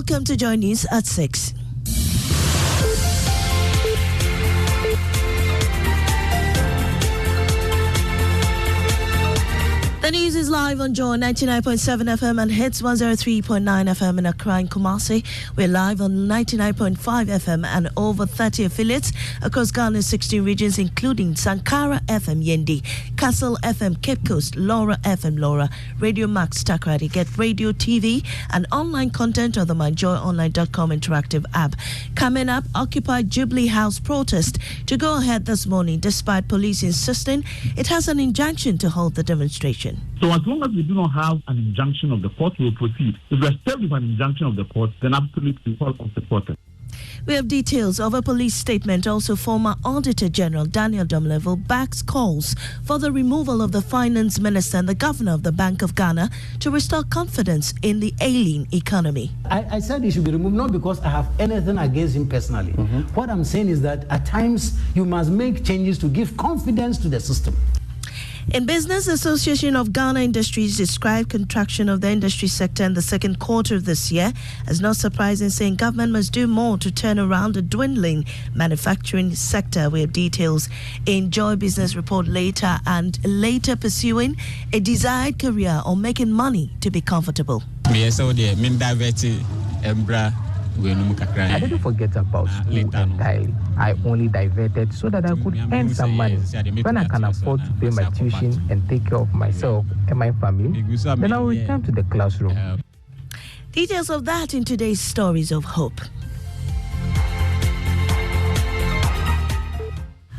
Welcome to Joy News at 6. The news is live on Joy 99.7 FM and Hits 103.9 FM in Accra and Kumasi. We're live on 99.5 FM and over 30 affiliates across Ghana's 16 regions, including Sankara FM Yendi, Castle FM Cape Coast, Laura FM Laura, Radio Max Takrady, Get Radio TV, and online content on the myjoyonline.com interactive app. Coming up, Occupy Jubilee House protest to go ahead this morning despite police insisting it has an injunction to hold the demonstration. So as long as we do not have an injunction of the court, we will proceed. If we are still with an injunction of the court, then absolutely call off the protest. We have details of a police statement. Also, former Auditor General Daniel Domlevel backs calls for the removal of the finance minister and the governor of the Bank of Ghana to restore confidence in the ailing economy. I said he should be removed, not because I have anything against him personally. What I'm saying is that at times you must make changes to give confidence to the system. In Business, Association of Ghana Industries described contraction of the industry sector in the second quarter of this year as not surprising, saying government must do more to turn around the dwindling manufacturing sector. We have details in Joy Business Report later, and later pursuing a desired career or making money to be comfortable. I didn't forget about school entirely. I only diverted so that I could earn some money. When I can afford to pay my tuition and take care of myself and my family, then I will return to the classroom. Details of that in today's Stories of Hope.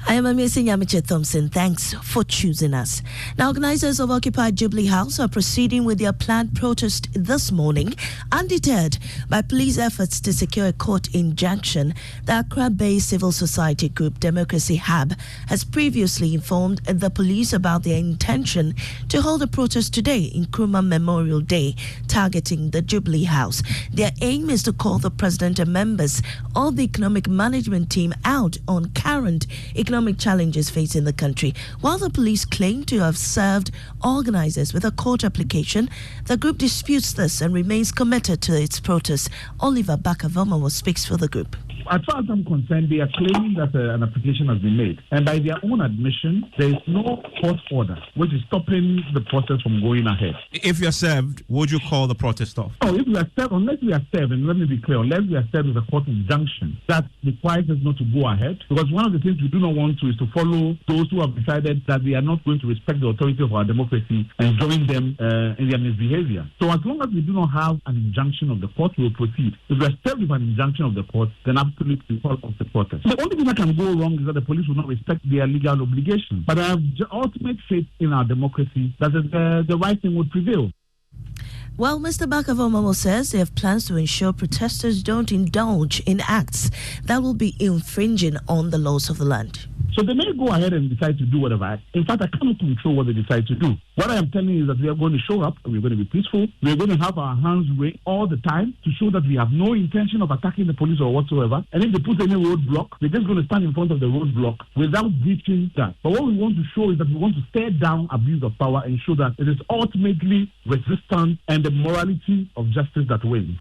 I am Amesi Nyamiche Thompson. Thanks for choosing us. Now, organizers of Occupy Jubilee House are proceeding with their planned protest this morning, undeterred by police efforts to secure a court injunction. The Accra-based civil society group Democracy Hub has previously informed the police about their intention to hold a protest today in Nkrumah Memorial Day, targeting the Jubilee House. Their aim is to call the president and members of the economic management team out on current economic challenges facing the country. While the police claim to have served organizers with a court application, the group disputes this and remains committed to its protest. Oliver Bakavomo speaks for the group. As far as I'm concerned, they are claiming that an application has been made. And by their own admission, there is no court order which is stopping the process from going ahead. If you're served, would you call the protest off? Oh, if we are served, unless we are served, and let me be clear, unless we are served with a court injunction that requires us not to go ahead, because one of the things we do not want to is to follow those who have decided that they are not going to respect the authority of our democracy and join them in their misbehavior. So as long as we do not have an injunction of the court, we will proceed. If we are served with an injunction of the court, then absolutely call off the protest. The only thing that can go wrong is that the police will not respect their legal obligations. But I have ultimate faith in our democracy that the right thing would prevail. Well, Mr. Bakavomo says they have plans to ensure protesters don't indulge in acts that will be infringing on the laws of the land. So they may go ahead and decide to do whatever. In fact, I cannot control what they decide to do. What I am telling you is that we are going to show up, we're going to be peaceful, we're going to have our hands raised all the time to show that we have no intention of attacking the police or whatsoever. And if they put any roadblock, we're just going to stand in front of the roadblock without breaching that. But what we want to show is that we want to stare down abuse of power and show that it is ultimately resistance and the morality of justice that wins.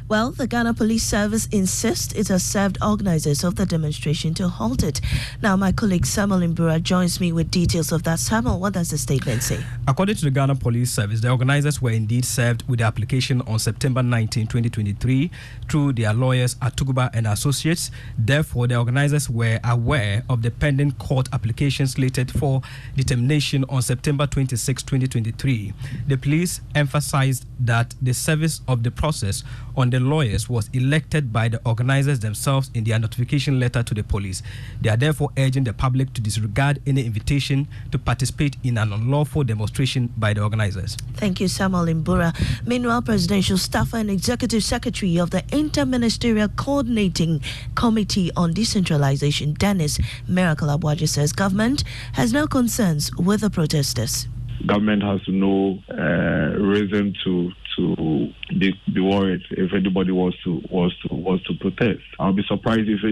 Well, the Ghana Police Service insists it has served organizers of the demonstration to halt it. Now, my colleague Samuel Imbura joins me with details of that. Samuel, what does the statement say? According to the Ghana Police Service, the organizers were indeed served with the application on September 19, 2023 through their lawyers Atuguba and Associates. Therefore, the organizers were aware of the pending court application slated for determination on September 26, 2023. The police emphasized that the service of the process on the lawyers was elected by the organizers themselves in their notification letter to the police. They are therefore urging the public to disregard any invitation to participate in an unlawful demonstration by the organizers. Thank you, Samuel Imbura. Meanwhile, Presidential Staffer and Executive Secretary of the Interministerial Coordinating Committee on Decentralization, Dennis Miracle Abwaji, says government has no concerns with the protesters. Government has no reason to be worried if anybody was to protest. I'll be surprised if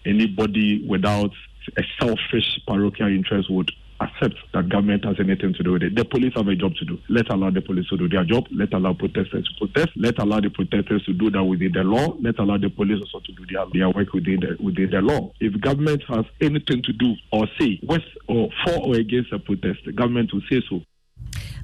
anybody without a selfish parochial interest would accept that government has anything to do with it. The police have a job to do. Let's allow the police to do their job. Let's allow protesters to protest. Let's allow the protesters to do that within the law. Let's allow the police also to do their work within the law. If government has anything to do or say with or for or against a protest, the government will say so.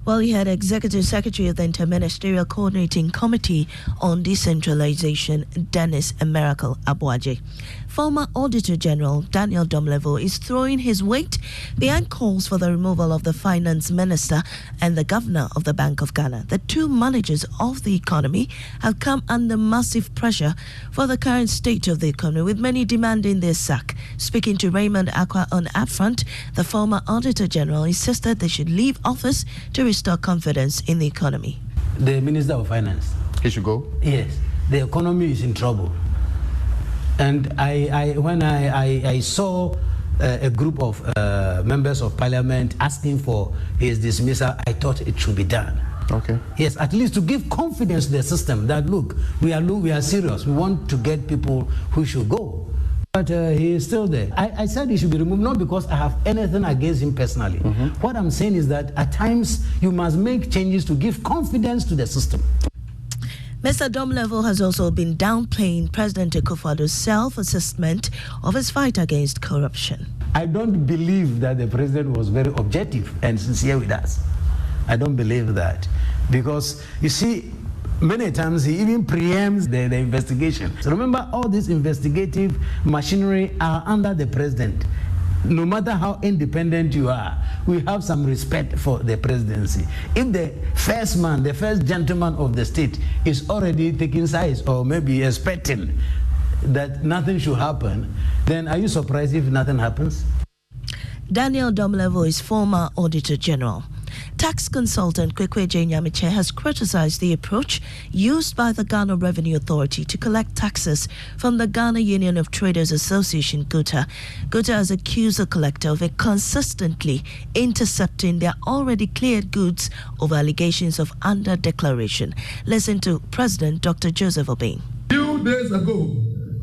Well, he had Executive Secretary of the Interministerial Coordinating Committee on Decentralization, Dennis Miracle Abuaje. Former Auditor General Daniel Domlevo is throwing his weight behind calls for the removal of the Finance Minister and the Governor of the Bank of Ghana. The two managers of the economy have come under massive pressure for the current state of the economy, with many demanding their sack. Speaking to Raymond Aqua on Upfront, the former Auditor General insisted they should leave office to restore confidence in the economy. The Minister of Finance. He should go? Yes. The economy is in trouble. And when I saw a group of members of parliament asking for his dismissal, I thought it should be done. Okay. Yes, at least to give confidence to the system that, look, we are serious. We want to get people who should go. But he is still there. I said he should be removed, not because I have anything against him personally. What I'm saying is that at times you must make changes to give confidence to the system. Mr. Domlevo has also been downplaying President Akufo-Addo's self-assessment of his fight against corruption. I don't believe that the president was very objective and sincere with us. I don't believe that. Because, you see, many times he even preempts the investigation. So remember, all this investigative machinery are under the president. No matter how independent you are, we have some respect for the presidency. If the first man, the first gentleman of the state is already taking sides or maybe expecting that nothing should happen, then are you surprised if nothing happens? Daniel Domlevo is former Auditor General. Tax consultant Kwekweje Nyamiche has criticized the approach used by the Ghana Revenue Authority to collect taxes from the Ghana Union of Traders Association, GUTA. GUTA has accused the collector of consistently intercepting their already cleared goods over allegations of under-declaration. Listen to President Dr. Joseph Obeng. A few days ago,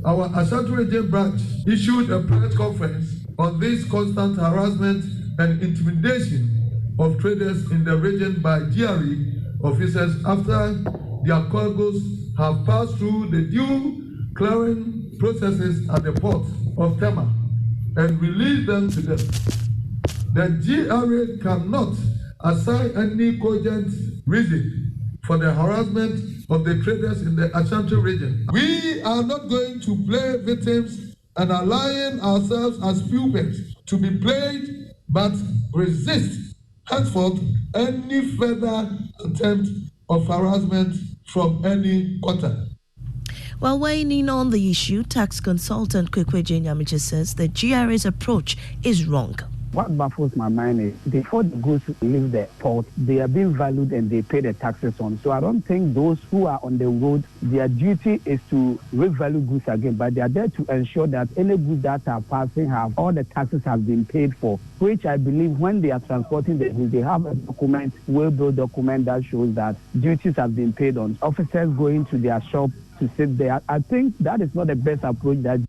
our Ashanti Region branch issued a press conference on this constant harassment and intimidation of traders in the region by GRE officers after their cargoes have passed through the due clearing processes at the port of Tema and released them to them. The GRA cannot assign any cogent reason for the harassment of the traders in the Ashanti region. We are not going to play victims and allowing ourselves as pupils to be played, but resist henceforth any further attempt of harassment from any quarter. While weighing in on the issue, tax consultant Kwekweje Nyamiche says the GRA's approach is wrong. What baffles my mind is before the goods leave the port, they are being valued and they pay the taxes on. So I don't think those who are on the road, their duty is to revalue goods again, but they are there to ensure that any goods that are passing have all the taxes have been paid for, which I believe when they are transporting the goods, they have a document, well-built document that shows that duties have been paid on. Officers going to their shop to sit there, I think that is not the best approach that.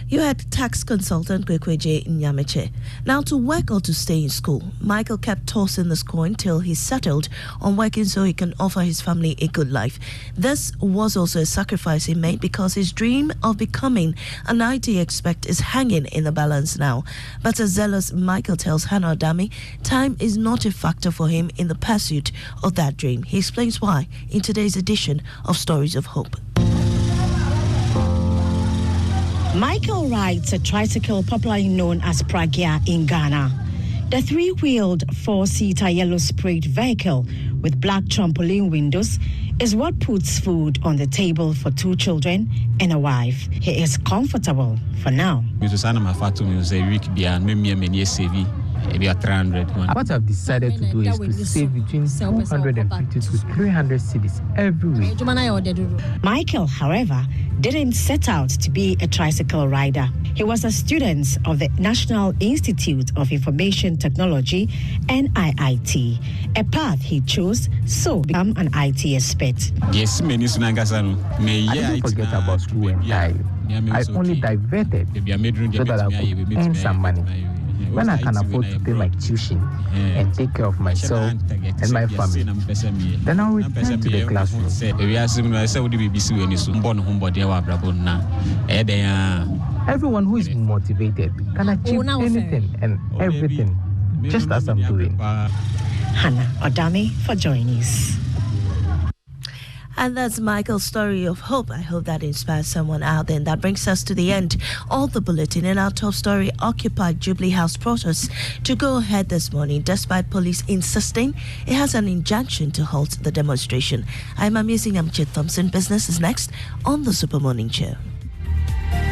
You had tax consultant Kwekweje Nyamiche. Now, to work or to stay in school, Michael kept tossing this coin till he settled on working so he can offer his family a good life. This was also a sacrifice he made because his dream of becoming an IT expert is hanging in the balance now. But as zealous Michael tells Hannah Adami, time is not a factor for him in the pursuit of that dream. He explains why in today's edition of Stories of Hope. Michael rides a tricycle popularly known as Pragya in Ghana. The three-wheeled, four-seater yellow-sprayed vehicle with black trampoline windows is what puts food on the table for two children and a wife. He is comfortable for now. What I've decided to do is to save between 250 to 300 cedis every week. Michael, however, didn't set out to be a tricycle rider. He was a student of the National Institute of Information Technology, NIIT, a path he chose so become an IT expert. I didn't forget about school entirely. I only diverted so that I could earn some money. when I can afford to pay my tuition and take care of myself and my family, then I'll return to the classroom. Everyone who is motivated can achieve anything and everything, just as I'm doing. Hannah Odami for Joy News. And that's Michael's story of hope. I hope that inspires someone out there. And that brings us to the end of the bulletin. And our top story, occupied Jubilee House protests to go ahead this morning, despite police insisting it has an injunction to halt the demonstration. I'm Amazing Amchit Thompson. Business is next on the Super Morning Show.